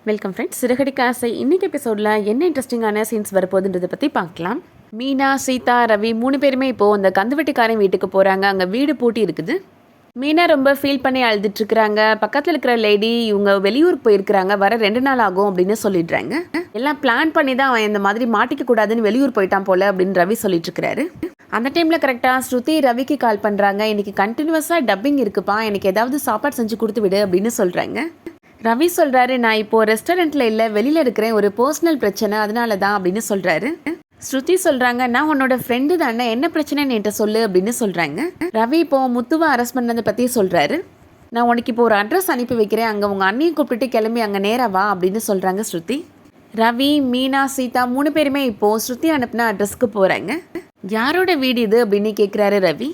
Welcome friends. சிறுகடிக்க ஆசை இன்னைக்கு எபிசோடில் என்ன இன்ட்ரெஸ்டிங்கான சீன்ஸ் வரப்போகுதுன்றதை பற்றி பார்க்கலாம். மீனா, சீதா, ரவி 3 பேருமே இப்போது அந்த கந்துவட்டிக்காரன் வீட்டுக்கு போகிறாங்க. அங்கே வீடு பூட்டி இருக்குது. மீனா ரொம்ப ஃபீல் பண்ணி அழுதுட்டுருக்குறாங்க. பக்கத்தில் இருக்கிற லேடி இவங்க வெளியூருக்கு போயிருக்கிறாங்க, வர 2 நாள் ஆகும் அப்படின்னு சொல்லிடுறாங்க. எல்லாம் பிளான் பண்ணி தான் அவன் இந்த மாதிரி மாட்டிக்க கூடாதுன்னு வெளியூர் போயிட்டான் போல அப்படின்னு ரவி சொல்லிட்டு இருக்கிறாரு. அந்த டைமில் கரெக்டாக ஸ்ருதி ரவிக்கு கால் பண்ணுறாங்க. இன்றைக்கி கண்டினியூஸாக டப்பிங் இருக்குப்பா, எனக்கு ஏதாவது சாப்பாடு செஞ்சு கொடுத்து விடு அப்படின்னு சொல்கிறாங்க. ரவி சொல்கிறாரு, நான் இப்போது ரெஸ்டாரண்ட்டில் இல்லை, வெளியில் இருக்கிறேன், ஒரு பர்சனல் பிரச்சனை அதனால தான் அப்படின்னு சொல்கிறாரு. ஸ்ருதி சொல்கிறாங்க, நான் உன்னோட ஃப்ரெண்டு தானே, என்ன பிரச்சனைன்னு என்கிட்ட சொல்லு அப்படின்னு சொல்கிறாங்க. ரவி இப்போது முத்துவை அரெஸ்ட் பண்ணதை பற்றி சொல்கிறாரு. நான் உனக்கு இப்போ ஒரு அட்ரஸ் அனுப்பி வைக்கிறேன், அங்கே உங்கள் அண்ணியை கூப்பிட்டுட்டு கிளம்பி அங்கே நேராக வா அப்படின்னு சொல்கிறாங்க ஸ்ருதி. ரவி, மீனா, சீதா 3 பேருமே இப்போது ஸ்ருதி அனுப்பின அட்ரஸ்க்கு போகிறாங்க. யாரோட வீடு இது அப்படின்னு கேட்குறாரு ரவி.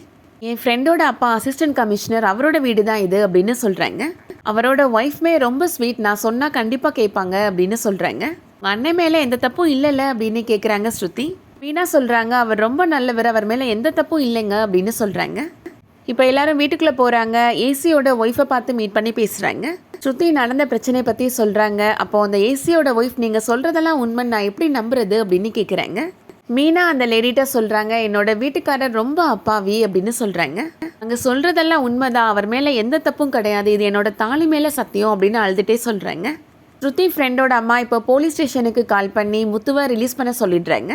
என் ஃப்ரெண்டோட அப்பா அசிஸ்டன்ட் கமிஷனர், அவரோட வீடு தான் இது அப்படின்னு சொல்கிறாங்க. அவரோட ஒய்ஃப்மே ரொம்ப ஸ்வீட், நான் சொன்னால் கண்டிப்பாக கேட்பாங்க அப்படின்னு சொல்கிறாங்க. அண்ணன் மேலே எந்த தப்பும் இல்லைல்ல அப்படின்னு கேட்குறாங்க ஸ்ருதி. மீனா சொல்கிறாங்க, அவர் ரொம்ப நல்லவர், அவர் மேலே எந்த தப்பும் இல்லைங்க அப்படின்னு சொல்கிறாங்க. இப்போ எல்லாரும் வீட்டுக்குள்ளே போகிறாங்க. ஏசியோட ஒய்ஃபை பார்த்து மீட் பண்ணி பேசுகிறாங்க. ஸ்ருதி நடந்த பிரச்சனையை பற்றி சொல்கிறாங்க. அப்போது அந்த ஏசியோட ஒய்ஃப், நீங்கள் சொல்கிறதெல்லாம் உண்மை, நான் எப்படி நம்புறது அப்படின்னு கேட்குறாங்க. மீனா அந்த லேடிட்ட சொல்கிறாங்க, என்னோட வீட்டுக்காரர் ரொம்ப அப்பாவி அப்படின்னு சொல்கிறாங்க. அங்கே சொல்கிறதெல்லாம் உண்மைதான், அவர் மேலே எந்த தப்பும் கிடையாது, இது என்னோட தாலி மேலே சத்தியம் அப்படின்னு அழுதுகிட்டே சொல்கிறாங்க. ஸ்ருதி ஃப்ரெண்டோட அம்மா இப்போ போலீஸ் ஸ்டேஷனுக்கு கால் பண்ணி முத்துவை ரிலீஸ் பண்ண சொல்லிடுறாங்க.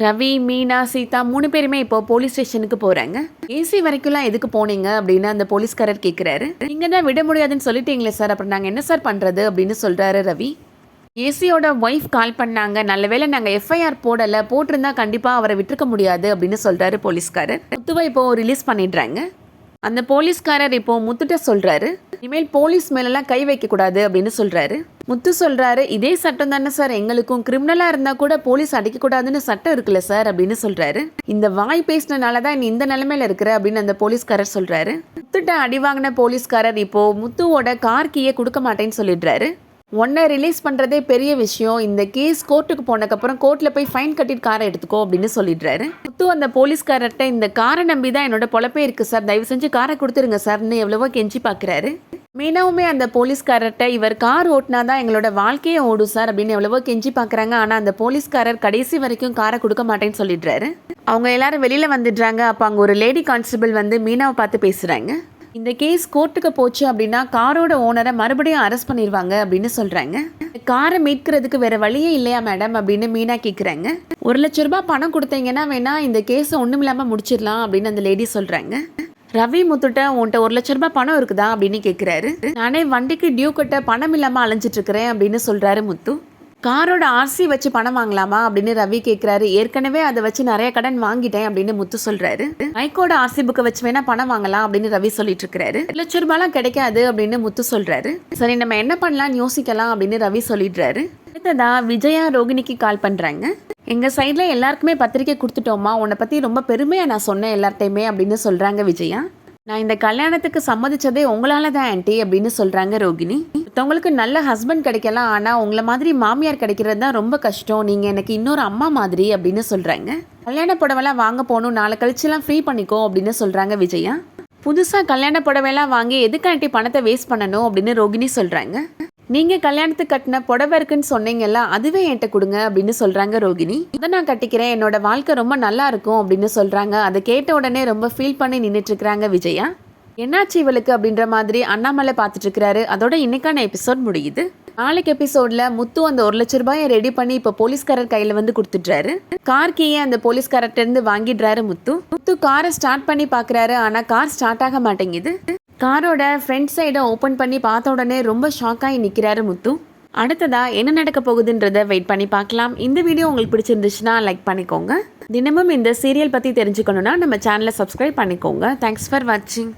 ரவி, மீனா, சீதா 3 பேருமே இப்போ போலீஸ் ஸ்டேஷனுக்கு போகிறாங்க. ஏசி வரைக்கும்லாம் எதுக்கு போனீங்க அப்படின்னு அந்த போலீஸ்காரர் கேட்குறாரு. நீங்கள் தான் விட முடியாதுன்னு சொல்லிட்டீங்களே சார், அப்புறம் நாங்கள் என்ன சார் பண்ணுறது அப்படின்னு சொல்கிறாரு ரவி. ஏசியோட ஒய்ஃப் கால் பண்ணாங்க, நல்ல வேளை நாங்கள் எஃப்ஐஆர் போடலை, போட்டிருந்தா கண்டிப்பாக அவரை விட்டுருக்க முடியாது அப்படின்னு சொல்கிறாரு போலீஸ்காரர். முத்துவை இப்போது ரிலீஸ் பண்ணிடுறாங்க. அந்த போலீஸ்காரர் இப்போது முத்துட்ட சொல்கிறாரு, இனிமேல் போலீஸ் மேலெல்லாம் கை வைக்கக்கூடாது அப்படின்னு சொல்கிறாரு. முத்து சொல்கிறாரு, இதே சட்டம் தானே சார் எங்களுக்கும், கிரிமினலாக இருந்தால் கூட போலீஸ் அடிக்கக்கூடாதுன்னு சட்டம் இருக்குல்ல சார் அப்படின்னு சொல்கிறாரு. இந்த வாய் பேசினால தான் நீ இந்த நிலைமையில இருக்கிற அப்படின்னு அந்த போலீஸ்காரர் சொல்கிறாரு. முத்துட்ட அடி வாங்கின போலீஸ்காரர் இப்போது முத்துவோட கார் கீயை கொடுக்க மாட்டேன்னு சொல்லிடுறாரு. ஒன்றை ரிலீஸ் பண்ணுறதே பெரிய விஷயம், இந்த கேஸ் கோர்ட்டுக்கு போனதுக்கப்புறம் கோர்ட்டில் போய் ஃபைன் கட்டிட்டு காரை எடுத்துக்கோ அப்படின்னு சொல்லிடுறாரு. முத்து அந்த போலீஸ்காரர்கிட்ட, இந்த காரை நம்பி தான் என்னோட பொழப்பே இருக்குது சார், தயவு செஞ்சு காரை கொடுத்துருங்க சார்னு எவ்வளவோ கெஞ்சி பார்க்குறாரு. மீனாவுமே அந்த போலீஸ்காரர்கிட்ட, இவர் கார் ஓட்டினா தான் எங்களோட வாழ்க்கையே ஓடும் சார் அப்படின்னு எவ்வளவோ கெஞ்சி பார்க்குறாங்க. ஆனால் அந்த போலீஸ்காரர் கடைசி வரைக்கும் காரை கொடுக்க மாட்டேன்னு சொல்லிடுறாரு. அவங்க எல்லாரும் வெளியில் வந்துடுறாங்க. அப்போ அங்கே ஒரு லேடி கான்ஸ்டபிள் வந்து மீனாவை பார்த்து பேசுகிறாங்க. இந்த கேஸ் கோர்ட்டுக்கு போச்சு அப்படின்னா காரோட ஓனரை மறுபடியும் அரெஸ்ட் பண்ணிடுவாங்க அப்படின்னு சொல்கிறாங்க. காரை மீட்கிறதுக்கு வேறு வழியே இல்லையா மேடம் அப்படின்னு மீனா கேட்குறாங்க. 1 லட்ச ரூபாய் பணம் கொடுத்தீங்கன்னா வேணா இந்த கேஸை ஒன்றும் இல்லாமல் முடிச்சிடலாம் அப்படின்னு அந்த லேடி சொல்கிறாங்க. ரவி முத்துட்ட, உன்ட்ட 1 லட்ச ரூபாய் பணம் இருக்குதா அப்படின்னு கேட்குறாரு. நானே வண்டிக்கு டியூ கட்ட பணம் இல்லாமல் அலைஞ்சிட்டு இருக்கிறேன் அப்படின்னு சொல்கிறாரு முத்து. காரோட ஆர்சி வச்சு பணம் வாங்கலாமா அப்படின்னு ரவி கேட்குறாரு. ஏற்கனவே அதை வச்சு நிறைய கடன் வாங்கிட்டேன் அப்படின்னு முத்து சொல்கிறாரு. பைக்கோட ஆர்சி புக்கை வச்சு வேணா பணம் வாங்கலாம் அப்படின்னு ரவி சொல்லிட்டு இருக்கிறாரு. 1 லட்ச ரூபாய்லாம் கிடைக்காது அப்படின்னு முத்து சொல்கிறாரு. சரி, நம்ம என்ன பண்ணலாம்னு யோசிக்கலாம் அப்படின்னு ரவி சொல்லிடுறாரு. அடுத்ததா விஜயா ரோகிணிக்கு கால் பண்ணுறாங்க. எங்கள் சைடில் எல்லாருக்குமே பத்திரிக்கை கொடுத்துட்டோமா, உன்னை பற்றி ரொம்ப பெருமையாக நான் சொன்னேன் எல்லார்ட்டையுமே அப்படின்னு சொல்கிறாங்க விஜயா. நான் இந்த கல்யாணத்துக்கு சம்மதிச்சதே உங்களால தான் ஆன்ட்டி அப்படின்னு சொல்கிறாங்க ரோகிணி. மற்றவங்களுக்கு நல்ல ஹஸ்பண்ட் கிடைக்கலாம், ஆனால் உங்களை மாதிரி மாமியார் கிடைக்கிறது தான் ரொம்ப கஷ்டம், நீங்கள் எனக்கு இன்னொரு அம்மா மாதிரி அப்படின்னு சொல்கிறாங்க. கல்யாண புடவைலாம் வாங்க போகணும், நாளை கழிச்சுலாம் ஃப்ரீ பண்ணிக்கோ அப்படின்னு சொல்கிறாங்க விஜயா. புதுசாக கல்யாண புடவைலாம் வாங்கி எதுக்கு ஆன்ட்டி பணத்தை வேஸ்ட் பண்ணணும் அப்படின்னு ரோகிணி சொல்கிறாங்க. நீங்கள் கல்யாணத்துக்கு கட்டின புடவை இருக்குன்னு சொன்னீங்கல்ல, அதுவே என்கிட்ட கொடுங்க அப்படின்னு சொல்கிறாங்க ரோகிணி. அதை நான் கட்டிக்கிறேன், என்னோட வாழ்க்கை ரொம்ப நல்லா இருக்கும் அப்படின்னு சொல்கிறாங்க. அதை கேட்ட உடனே ரொம்ப ஃபீல் பண்ணி நின்றுட்டுருக்குறாங்க விஜயா. என்னாச்சு இவளுக்கு அப்படின்ற மாதிரி அண்ணாமலை பார்த்துட்டு இருக்கிறாரு. அதோட இன்னைக்கான எபிசோட் முடியுது. நாளைக்கு எபிசோட்ல முத்து அந்த 1 லட்ச ரூபாயை ரெடி பண்ணி இப்போ போலீஸ்காரர் கையில் வந்து கொடுத்துட்றாரு. கார் கீயை அந்த போலீஸ்காரர்கிட்ட இருந்து வாங்கிடுறாரு முத்து காரை ஸ்டார்ட் பண்ணி பார்க்குறாரு. ஆனால் கார் ஸ்டார்ட் ஆக மாட்டேங்குது. காரோட ஃப்ரண்ட் சைடை ஓப்பன் பண்ணி பார்த்த உடனே ரொம்ப ஷாக்காகி நிற்கிறாரு முத்து. அடுத்ததா என்ன நடக்க போகுதுன்றதை வெயிட் பண்ணி பார்க்கலாம். இந்த வீடியோ உங்களுக்கு பிடிச்சிருந்துச்சுன்னா லைக் பண்ணிக்கோங்க. தினமும் இந்த சீரியல் பற்றி தெரிஞ்சுக்கணுன்னா நம்ம சேனலை சப்ஸ்கிரைப் பண்ணிக்கோங்க. தேங்க்ஸ் ஃபார் வாட்சிங்.